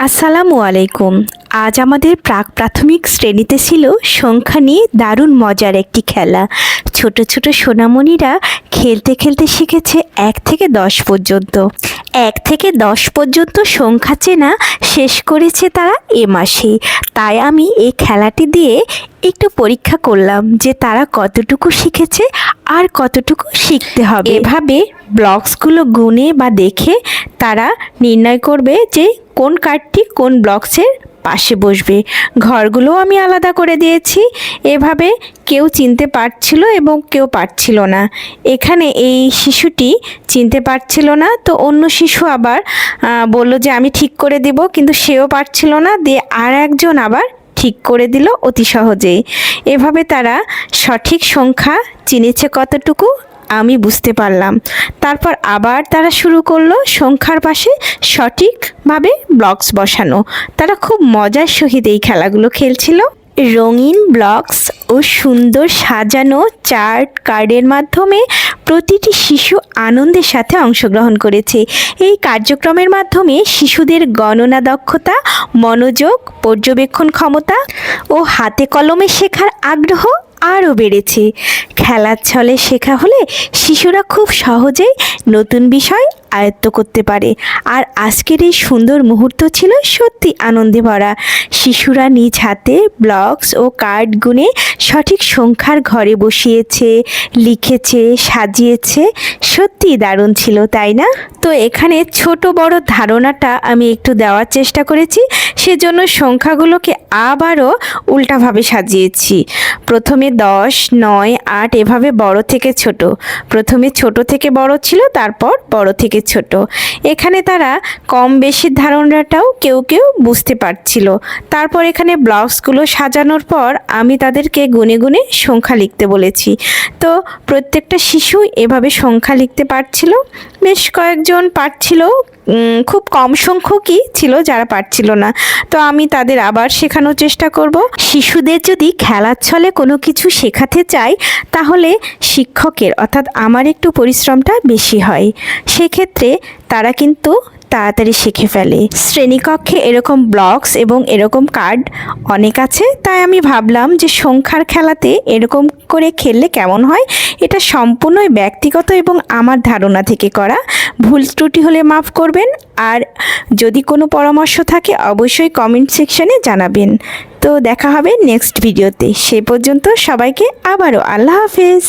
আসসালামু আলাইকুম। আজ আমাদের প্রাথমিক শ্রেণীতে ছিল সংখ্যা নিয়ে দারুণ মজার একটি খেলা। ছোট ছোট সোনামণিরা খেলতে খেলতে শিখেছে 1 থেকে 10 পর্যন্ত। 1 থেকে 10 পর্যন্ত সংখ্যা চেনা শেষ করেছে তারা এ মাসেই। তাই আমি এই খেলাটি দিয়ে একটু পরীক্ষা করলাম যে তারা কতটুকু শিখেছে আর কতটুকু শিখতে হবে। এভাবে ব্লকসগুলো গুনে বা দেখে তারা নির্ণয় করবে যে কোন কার্ডটি কোন ব্লকসের পাশে বসবে। ঘরগুলোও আমি আলাদা করে দিয়েছি। এভাবে কেউ চিনতে পারছিল এবং কেউ পারছিল না। এখানে এই শিশুটি চিনতে পারছিল না, তো অন্য শিশু আবার বলল যে আমি ঠিক করে দেব, কিন্তু সেও পারছিল না, দিয়ে আর একজন আবার ঠিক করে দিল অতি সহজেই। এভাবে তারা সঠিক সংখ্যা চিনেছে কতটুকু আমি বুঝতে পারলাম। তারপর আবার তারা শুরু করলো সংখ্যার পাশে সঠিকভাবে ব্লকস বসানো। তারা খুব মজার সহিত এই খেলাগুলো খেলছিল। রঙিন ব্লকস ও সুন্দর সাজানো চার্ট কার্ডের মাধ্যমে প্রতিটি শিশু আনন্দের সাথে অংশগ্রহণ করেছে। এই কার্যক্রমের মাধ্যমে শিশুদের গণনা দক্ষতা, মনোযোগ, পর্যবেক্ষণ ক্ষমতা ও হাতে কলমে শেখার আগ্রহ আরও বেড়েছে। খেলার ছলে শেখা হলে শিশুরা খুব সহজেই নতুন বিষয় আয়ত্ত করতে পারে। আর আজকের এই সুন্দর মুহূর্ত ছিল সত্যি আনন্দে ভরা। শিশুরা নিজ হাতে ব্লকস ও কার্ড গুনে সঠিক সংখ্যার ঘরে বসিয়েছে, লিখেছে, সাজিয়েছে। সত্যি দারুণ ছিল, তাই না? তো এখানে ছোট বড় ধারণাটা আমি একটু দেওয়ার চেষ্টা করেছি, সেজন্য সংখ্যাগুলোকে আবারও উল্টাভাবে সাজিয়েছি। প্রথমে 10, 9, 8 এভাবে বড় থেকে ছোট। প্রথমে ছোট থেকে বড় ছিল, তারপর বড় থেকে ছোট। এখানে তারা কম বেশির ধারণাটাও কেউ কেউ বুঝতে পারছিল। তারপর এখানে ব্লকসগুলো সাজানোর পর আমি তাদেরকে গুনে গুনে সংখ্যা লিখতে বলেছি। তো প্রত্যেকটা শিশু এভাবে সংখ্যা লিখতে পারছিল। বেশ কয়েকজন পারছিল, খুব কম সংখ্যকই ছিল যারা পারছিল না। তো আমি তাদের আবার শেখানোর চেষ্টা করব। শিশুদের যদি খেলার ছলে কোনো কিছু শেখাতে চাই, তাহলে শিক্ষকের অর্থাৎ আমার একটু পরিশ্রমটা বেশি হয়। সেক্ষেত্রে তারা কিন্তু তাড়াতাড়ি শিখে ফেলে। শ্রেণীকক্ষে এরকম ব্লকস এবং এরকম কার্ড অনেক আছে, তাই আমি ভাবলাম যে সংখ্যার খেলাতে এরকম করে খেললে কেমন হয়। এটা সম্পূর্ণই ব্যক্তিগত এবং আমার ধারণা থেকে করা। ভুল ত্রুটি হলে মাফ করবেন, আর যদি কোনো পরামর্শ থাকে অবশ্যই কমেন্ট সেকশনে জানাবেন। তো দেখা হবে নেক্সট ভিডিওতে। সে পর্যন্ত সবাইকে আবারও আল্লাহ হাফেজ।